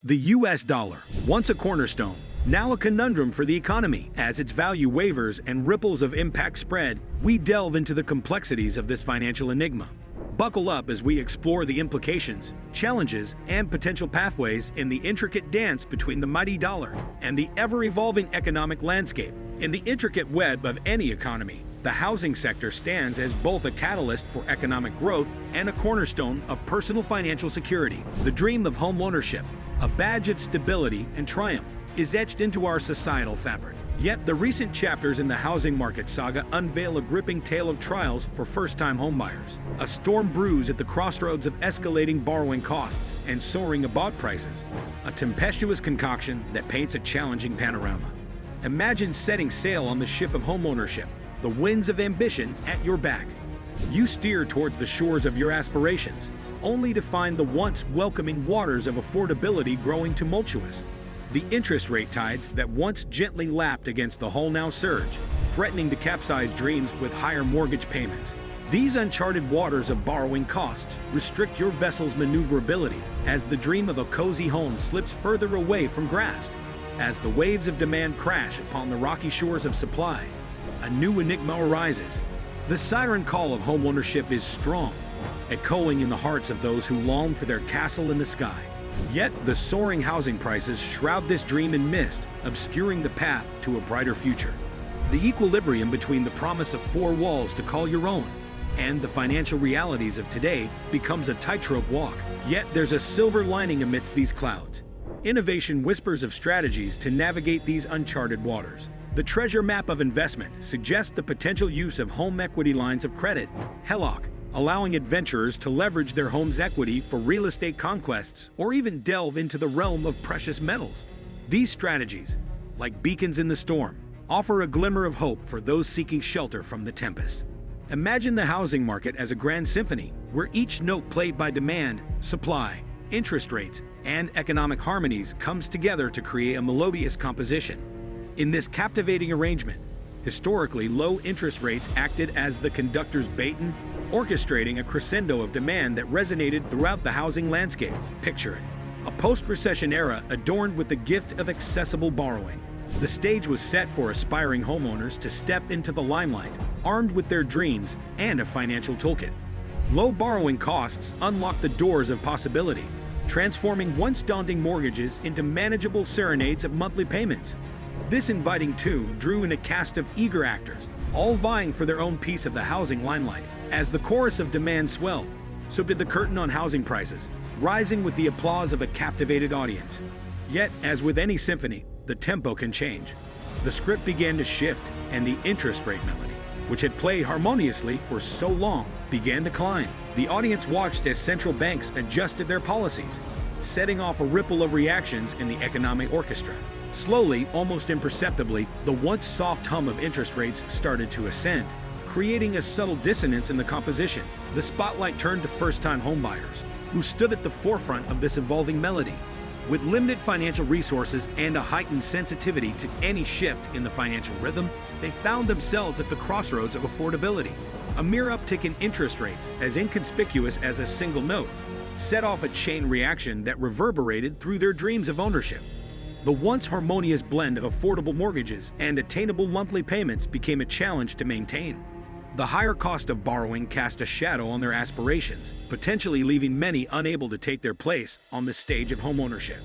The US dollar, once a cornerstone, now a conundrum for the economy. As its value wavers and ripples of impact spread, we delve into the complexities of this financial enigma. Buckle up as we explore the implications, challenges, and potential pathways in the intricate dance between the mighty dollar and the ever-evolving economic landscape. In the intricate web of any economy, the housing sector stands as both a catalyst for economic growth and a cornerstone of personal financial security. The dream of homeownership, a badge of stability and triumph, is etched into our societal fabric. Yet the recent chapters in the housing market saga unveil a gripping tale of trials for first-time homebuyers. A storm brews at the crossroads of escalating borrowing costs and soaring abode prices, a tempestuous concoction that paints a challenging panorama. Imagine setting sail on the ship of homeownership, the winds of ambition at your back. You steer towards the shores of your aspirations, only to find the once welcoming waters of affordability growing tumultuous. The interest rate tides that once gently lapped against the hull now surge, threatening to capsize dreams with higher mortgage payments. These uncharted waters of borrowing costs restrict your vessel's maneuverability as the dream of a cozy home slips further away from grasp. As the waves of demand crash upon the rocky shores of supply, a new enigma arises. The siren call of homeownership is strong, echoing in the hearts of those who long for their castle in the sky. Yet the soaring housing prices shroud this dream in mist, obscuring the path to a brighter future. The equilibrium between the promise of four walls to call your own and the financial realities of today becomes a tightrope walk. Yet there's a silver lining amidst these clouds. Innovation whispers of strategies to navigate these uncharted waters. The treasure map of investment suggests the potential use of home equity lines of credit, HELOC, allowing adventurers to leverage their home's equity for real estate conquests or even delve into the realm of precious metals. These strategies, like beacons in the storm, offer a glimmer of hope for those seeking shelter from the tempest. Imagine the housing market as a grand symphony, where each note played by demand, supply, interest rates, and economic harmonies comes together to create a melodious composition. In this captivating arrangement, historically low interest rates acted as the conductor's baton, orchestrating a crescendo of demand that resonated throughout the housing landscape. Picture it, a post-recession era adorned with the gift of accessible borrowing. The stage was set for aspiring homeowners to step into the limelight, armed with their dreams and a financial toolkit. Low borrowing costs unlock the doors of possibility, transforming once daunting mortgages into manageable serenades of monthly payments. This inviting tune drew in a cast of eager actors, all vying for their own piece of the housing limelight. As the chorus of demand swelled, so did the curtain on housing prices, rising with the applause of a captivated audience. Yet, as with any symphony, the tempo can change. The script began to shift, and the interest rate melody, which had played harmoniously for so long, began to climb. The audience watched as central banks adjusted their policies, setting off a ripple of reactions in the economic orchestra. Slowly, almost imperceptibly, the once soft hum of interest rates started to ascend, creating a subtle dissonance in the composition. The spotlight turned to first-time homebuyers, who stood at the forefront of this evolving melody. With limited financial resources and a heightened sensitivity to any shift in the financial rhythm, they found themselves at the crossroads of affordability. A mere uptick in interest rates, as inconspicuous as a single note, set off a chain reaction that reverberated through their dreams of ownership. The once harmonious blend of affordable mortgages and attainable monthly payments became a challenge to maintain. The higher cost of borrowing cast a shadow on their aspirations, potentially leaving many unable to take their place on the stage of homeownership.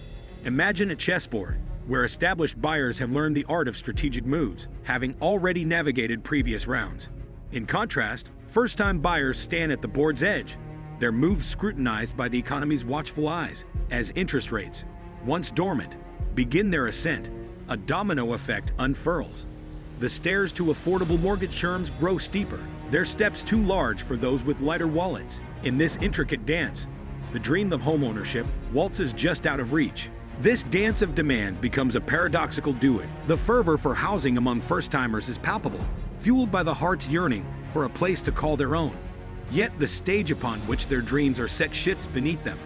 Imagine a chessboard, where established buyers have learned the art of strategic moves, having already navigated previous rounds. In contrast, first-time buyers stand at the board's edge, their moves scrutinized by the economy's watchful eyes. As interest rates, once dormant, begin their ascent, a domino effect unfurls. The stairs to affordable mortgage terms grow steeper, their steps too large for those with lighter wallets. In this intricate dance, the dream of homeownership waltzes just out of reach. This dance of demand becomes a paradoxical duet. The fervor for housing among first-timers is palpable, fueled by the heart's yearning for a place to call their own. Yet the stage upon which their dreams are set shifts beneath them.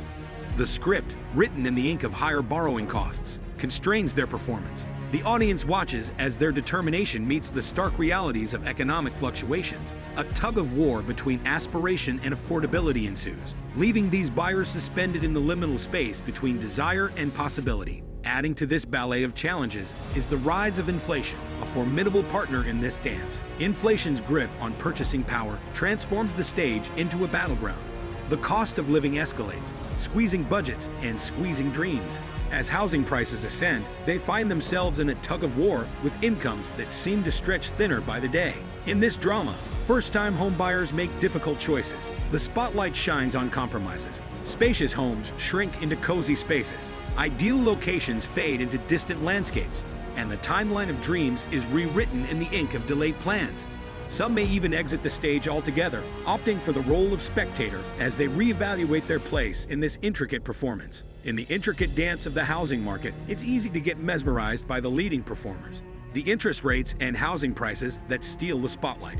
The script, written in the ink of higher borrowing costs, constrains their performance. The audience watches as their determination meets the stark realities of economic fluctuations. A tug-of-war between aspiration and affordability ensues, leaving these buyers suspended in the liminal space between desire and possibility. Adding to this ballet of challenges is the rise of inflation, a formidable partner in this dance. Inflation's grip on purchasing power transforms the stage into a battleground. The cost of living escalates, squeezing budgets and squeezing dreams. As housing prices ascend, they find themselves in a tug-of-war with incomes that seem to stretch thinner by the day. In this drama, first-time homebuyers make difficult choices. The spotlight shines on compromises. Spacious homes shrink into cozy spaces. Ideal locations fade into distant landscapes, and the timeline of dreams is rewritten in the ink of delayed plans. Some may even exit the stage altogether, opting for the role of spectator as they reevaluate their place in this intricate performance. In the intricate dance of the housing market, it's easy to get mesmerized by the leading performers, the interest rates and housing prices that steal the spotlight.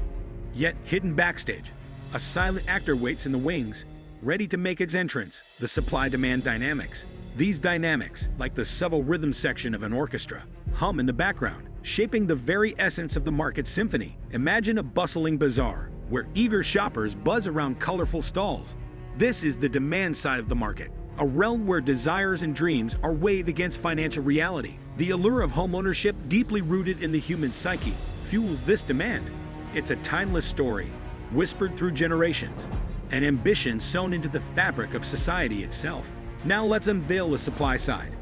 Yet, hidden backstage, a silent actor waits in the wings, ready to make its entrance: the supply-demand dynamics. These dynamics, like the subtle rhythm section of an orchestra, hum in the background, shaping the very essence of the market symphony. Imagine a bustling bazaar, where eager shoppers buzz around colorful stalls. This is the demand side of the market, a realm where desires and dreams are weighed against financial reality. The allure of homeownership, deeply rooted in the human psyche, fuels this demand. It's a timeless story, whispered through generations, an ambition sewn into the fabric of society itself. Now let's unveil the supply side.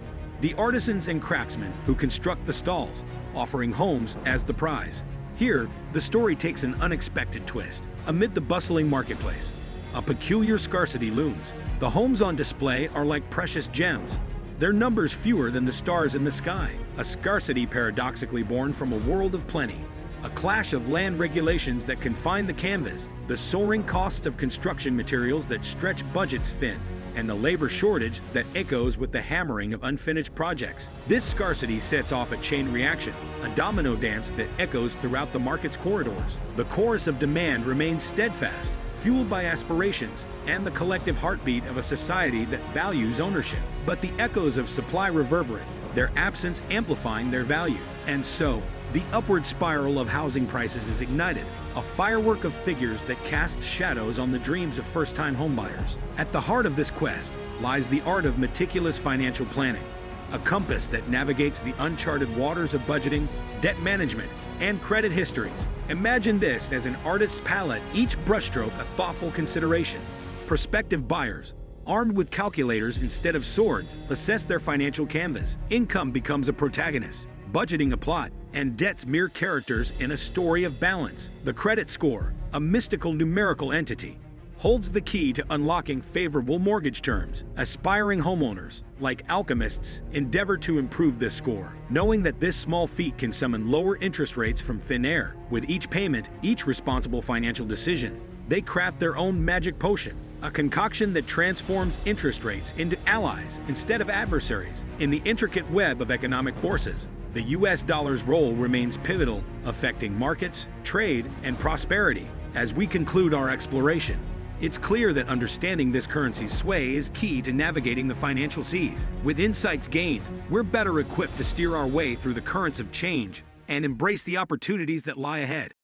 The artisans and craftsmen who construct the stalls, offering homes as the prize. Here, the story takes an unexpected twist. Amid the bustling marketplace, a peculiar scarcity looms. The homes on display are like precious gems, their numbers fewer than the stars in the sky. A scarcity paradoxically born from a world of plenty. A clash of land regulations that confine the canvas, the soaring costs of construction materials that stretch budgets thin, and the labor shortage that echoes with the hammering of unfinished projects. This scarcity sets off a chain reaction, a domino dance that echoes throughout the market's corridors. The chorus of demand remains steadfast, fueled by aspirations and the collective heartbeat of a society that values ownership. But the echoes of supply reverberate, their absence amplifying their value. And so, the upward spiral of housing prices is ignited, a firework of figures that cast shadows on the dreams of first-time homebuyers. At the heart of this quest lies the art of meticulous financial planning, a compass that navigates the uncharted waters of budgeting, debt management, and credit histories. Imagine this as an artist's palette, each brushstroke a thoughtful consideration. Prospective buyers, armed with calculators instead of swords, assess their financial canvas. Income becomes a protagonist, budgeting a plot, and debts mere characters in a story of balance. The credit score, a mystical numerical entity, holds the key to unlocking favorable mortgage terms. Aspiring homeowners, like alchemists, endeavor to improve this score, knowing that this small feat can summon lower interest rates from thin air. With each payment, each responsible financial decision, they craft their own magic potion, a concoction that transforms interest rates into allies instead of adversaries. In the intricate web of economic forces, the US dollar's role remains pivotal, affecting markets, trade, and prosperity. As we conclude our exploration, it's clear that understanding this currency's sway is key to navigating the financial seas. With insights gained, we're better equipped to steer our way through the currents of change and embrace the opportunities that lie ahead.